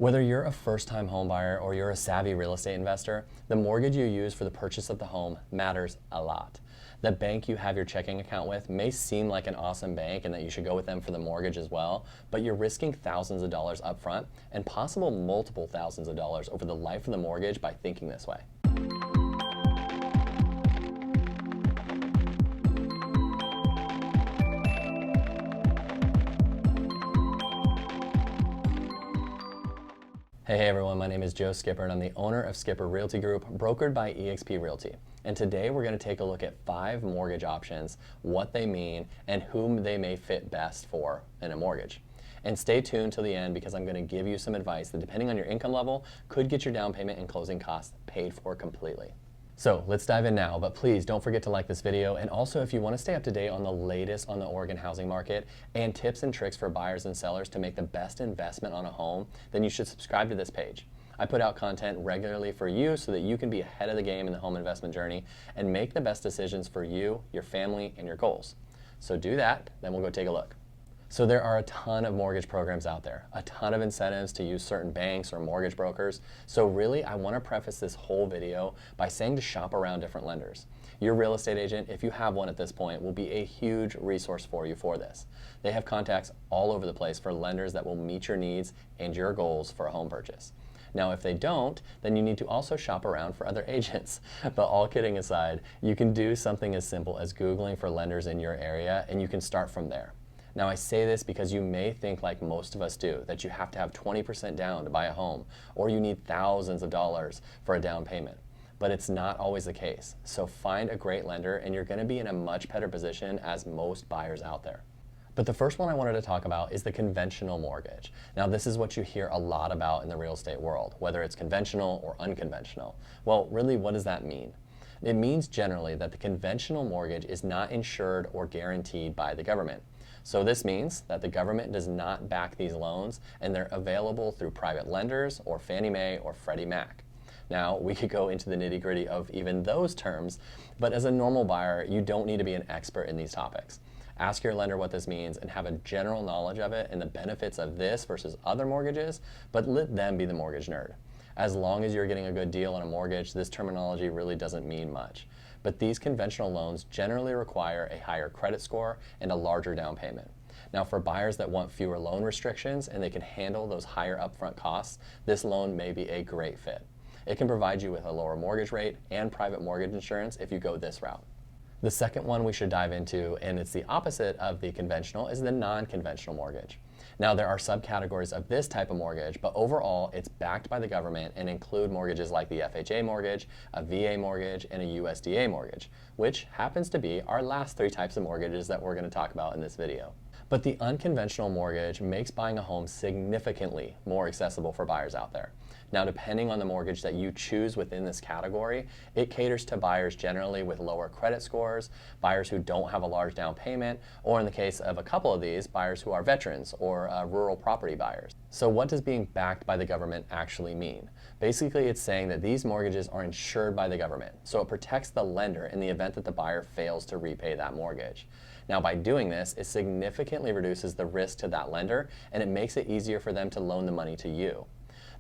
Whether you're a first-time homebuyer or you're a savvy real estate investor, the mortgage you use for the purchase of the home matters a lot. The bank you have your checking account with may seem like an awesome bank and that you should go with them for the mortgage as well, but you're risking thousands of dollars up front and possible multiple thousands of dollars over the life of the mortgage by thinking this way. Hey everyone, my name is Joe Skipper and I'm the owner of Skipper Realty Group, brokered by eXp Realty. And today we're going to take a look at 5 mortgage options, what they mean, and whom they may fit best for in a mortgage. And stay tuned till the end because I'm going to give you some advice that, depending on your income level, could get your down payment and closing costs paid for completely. So let's dive in now, but please don't forget to like this video, and also if you want to stay up to date on the latest on the Oregon housing market and tips and tricks for buyers and sellers to make the best investment on a home, then you should subscribe to this page. I put out content regularly for you so that you can be ahead of the game in the home investment journey and make the best decisions for you, your family, and your goals. So do that, then we'll go take a look. So there are a ton of mortgage programs out there, a ton of incentives to use certain banks or mortgage brokers. So really, I want to preface this whole video by saying to shop around different lenders. Your real estate agent, if you have one at this point, will be a huge resource for you for this. They have contacts all over the place for lenders that will meet your needs and your goals for a home purchase. Now, if they don't, then you need to also shop around for other agents. But all kidding aside, you can do something as simple as Googling for lenders in your area, and you can start from there. Now, I say this because you may think, like most of us do, that you have to have 20% down to buy a home, or you need thousands of dollars for a down payment. But it's not always the case. So find a great lender and you're going to be in a much better position as most buyers out there. But the first one I wanted to talk about is the conventional mortgage. Now, this is what you hear a lot about in the real estate world, whether it's conventional or unconventional. Well, really, what does that mean? It means generally that the conventional mortgage is not insured or guaranteed by the government. So this means that the government does not back these loans and they're available through private lenders or Fannie Mae or Freddie Mac. Now, we could go into the nitty-gritty of even those terms, but as a normal buyer, you don't need to be an expert in these topics. Ask your lender what this means and have a general knowledge of it and the benefits of this versus other mortgages, but let them be the mortgage nerd. As long as you're getting a good deal on a mortgage, this terminology really doesn't mean much. But these conventional loans generally require a higher credit score and a larger down payment. Now, for buyers that want fewer loan restrictions and they can handle those higher upfront costs, this loan may be a great fit. It can provide you with a lower mortgage rate and private mortgage insurance if you go this route. The second one we should dive into, and it's the opposite of the conventional, is the non-conventional mortgage. Now, there are subcategories of this type of mortgage, but overall it's backed by the government and include mortgages like the FHA mortgage, a VA mortgage, and a USDA mortgage, which happens to be our last 3 types of mortgages that we're going to talk about in this video. But the unconventional mortgage makes buying a home significantly more accessible for buyers out there. Now, depending on the mortgage that you choose within this category, it caters to buyers generally with lower credit scores, buyers who don't have a large down payment, or in the case of a couple of these, buyers who are veterans or rural property buyers. So what does being backed by the government actually mean? Basically, it's saying that these mortgages are insured by the government, so it protects the lender in the event that the buyer fails to repay that mortgage. Now, by doing this, it significantly reduces the risk to that lender, and it makes it easier for them to loan the money to you.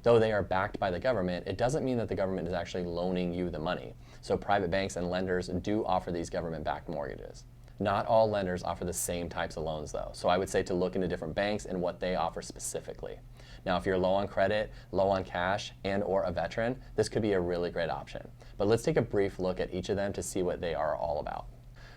Though they are backed by the government, it doesn't mean that the government is actually loaning you the money. So private banks and lenders do offer these government-backed mortgages. Not all lenders offer the same types of loans though, so I would say to look into different banks and what they offer specifically. Now, if you're low on credit, low on cash, and or a veteran, this could be a really great option. But let's take a brief look at each of them to see what they are all about.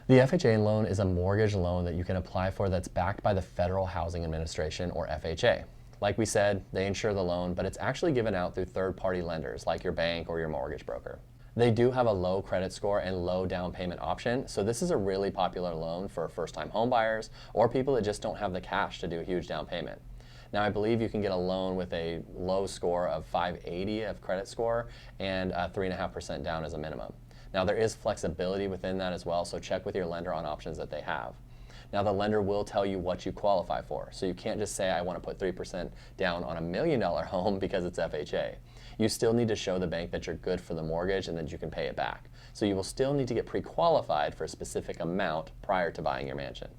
The FHA loan is a mortgage loan that you can apply for that's backed by the Federal Housing Administration, or FHA. Like we said, they insure the loan, but it's actually given out through third-party lenders like your bank or your mortgage broker. They do have a low credit score and low down payment option, so this is a really popular loan for first-time home buyers or people that just don't have the cash to do a huge down payment. Now, I believe you can get a loan with a low score of 580 of credit score and 3.5% down as a minimum. Now, there is flexibility within that as well, so check with your lender on options that they have. Now, the lender will tell you what you qualify for, so you can't just say, I want to put 3% down on $1 million home because it's FHA. You still need to show the bank that you're good for the mortgage and that you can pay it back. So you will still need to get pre-qualified for a specific amount prior to buying your mansion.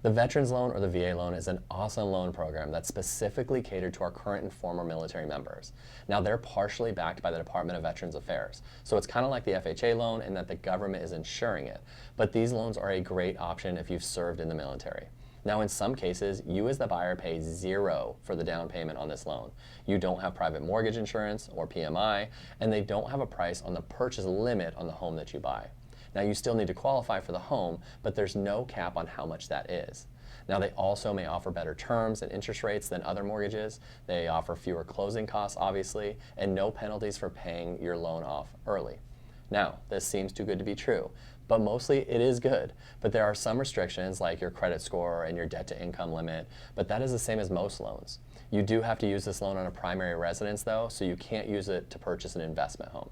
The Veterans Loan, or the VA loan, is an awesome loan program that's specifically catered to our current and former military members. Now, they're partially backed by the Department of Veterans Affairs, so it's kind of like the FHA loan in that the government is insuring it, but these loans are a great option if you've served in the military. Now, in some cases, you as the buyer pay $0 for the down payment on this loan. You don't have private mortgage insurance or PMI, and they don't have a price on the purchase limit on the home that you buy. Now, you still need to qualify for the home, but there's no cap on how much that is. Now, they also may offer better terms and interest rates than other mortgages. They offer fewer closing costs, obviously, and no penalties for paying your loan off early. Now, this seems too good to be true, but mostly it is good. But there are some restrictions like your credit score and your debt to income limit, but that is the same as most loans. You do have to use this loan on a primary residence though, so you can't use it to purchase an investment home.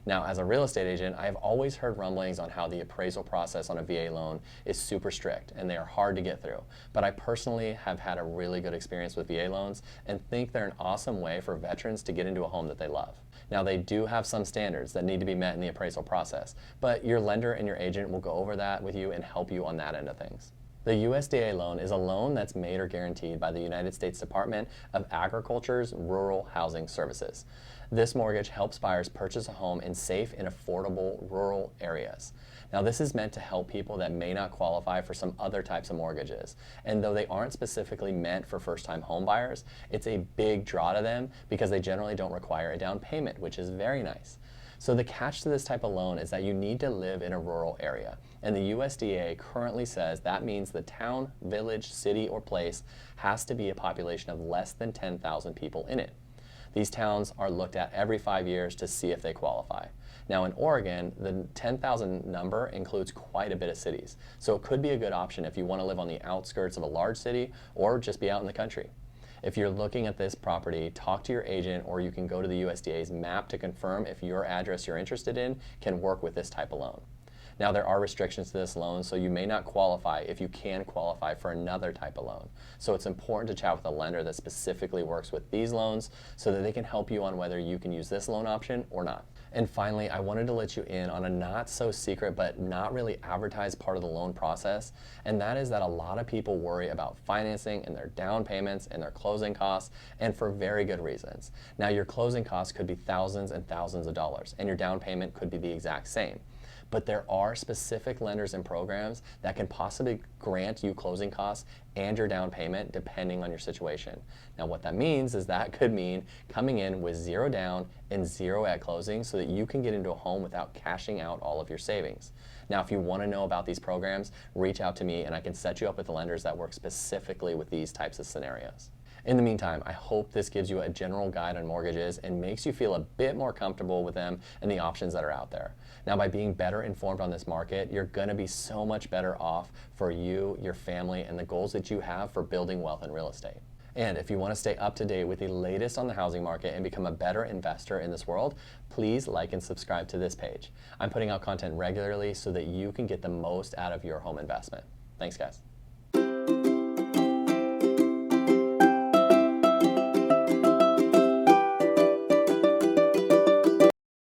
Now, as a real estate agent, I have always heard rumblings on how the appraisal process on a VA loan is super strict and they are hard to get through. But I personally have had a really good experience with VA loans and think they're an awesome way for veterans to get into a home that they love. Now, they do have some standards that need to be met in the appraisal process, but your lender and your agent will go over that with you and help you on that end of things. The USDA loan is a loan that's made or guaranteed by the United States Department of Agriculture's Rural Housing Services. This mortgage helps buyers purchase a home in safe and affordable rural areas. Now, this is meant to help people that may not qualify for some other types of mortgages. And though they aren't specifically meant for first-time home buyers, it's a big draw to them because they generally don't require a down payment, which is very nice. So the catch to this type of loan is that you need to live in a rural area. And the USDA currently says that means the town, village, city, or place has to be a population of less than 10,000 people in it. These towns are looked at every 5 years to see if they qualify. Now, in Oregon, the 10,000 number includes quite a bit of cities. So it could be a good option if you want to live on the outskirts of a large city or just be out in the country. If you're looking at this property, talk to your agent, or you can go to the USDA's map to confirm if your address you're interested in can work with this type of loan. Now, there are restrictions to this loan, so you may not qualify if you can qualify for another type of loan. So it's important to chat with a lender that specifically works with these loans so that they can help you on whether you can use this loan option or not. And finally, I wanted to let you in on a not so secret but not really advertised part of the loan process, and that is that a lot of people worry about financing and their down payments and their closing costs, and for very good reasons. Now, your closing costs could be thousands and thousands of dollars, and your down payment could be the exact same. But there are specific lenders and programs that can possibly grant you closing costs and your down payment depending on your situation. Now, what that means is that could mean coming in with $0 down and $0 at closing so that you can get into a home without cashing out all of your savings. Now, if you want to know about these programs, reach out to me and I can set you up with the lenders that work specifically with these types of scenarios. In the meantime, I hope this gives you a general guide on mortgages and makes you feel a bit more comfortable with them and the options that are out there. Now, by being better informed on this market, you're going to be so much better off for you, your family, and the goals that you have for building wealth in real estate. And if you want to stay up to date with the latest on the housing market and become a better investor in this world, please like and subscribe to this page. I'm putting out content regularly so that you can get the most out of your home investment. Thanks, guys.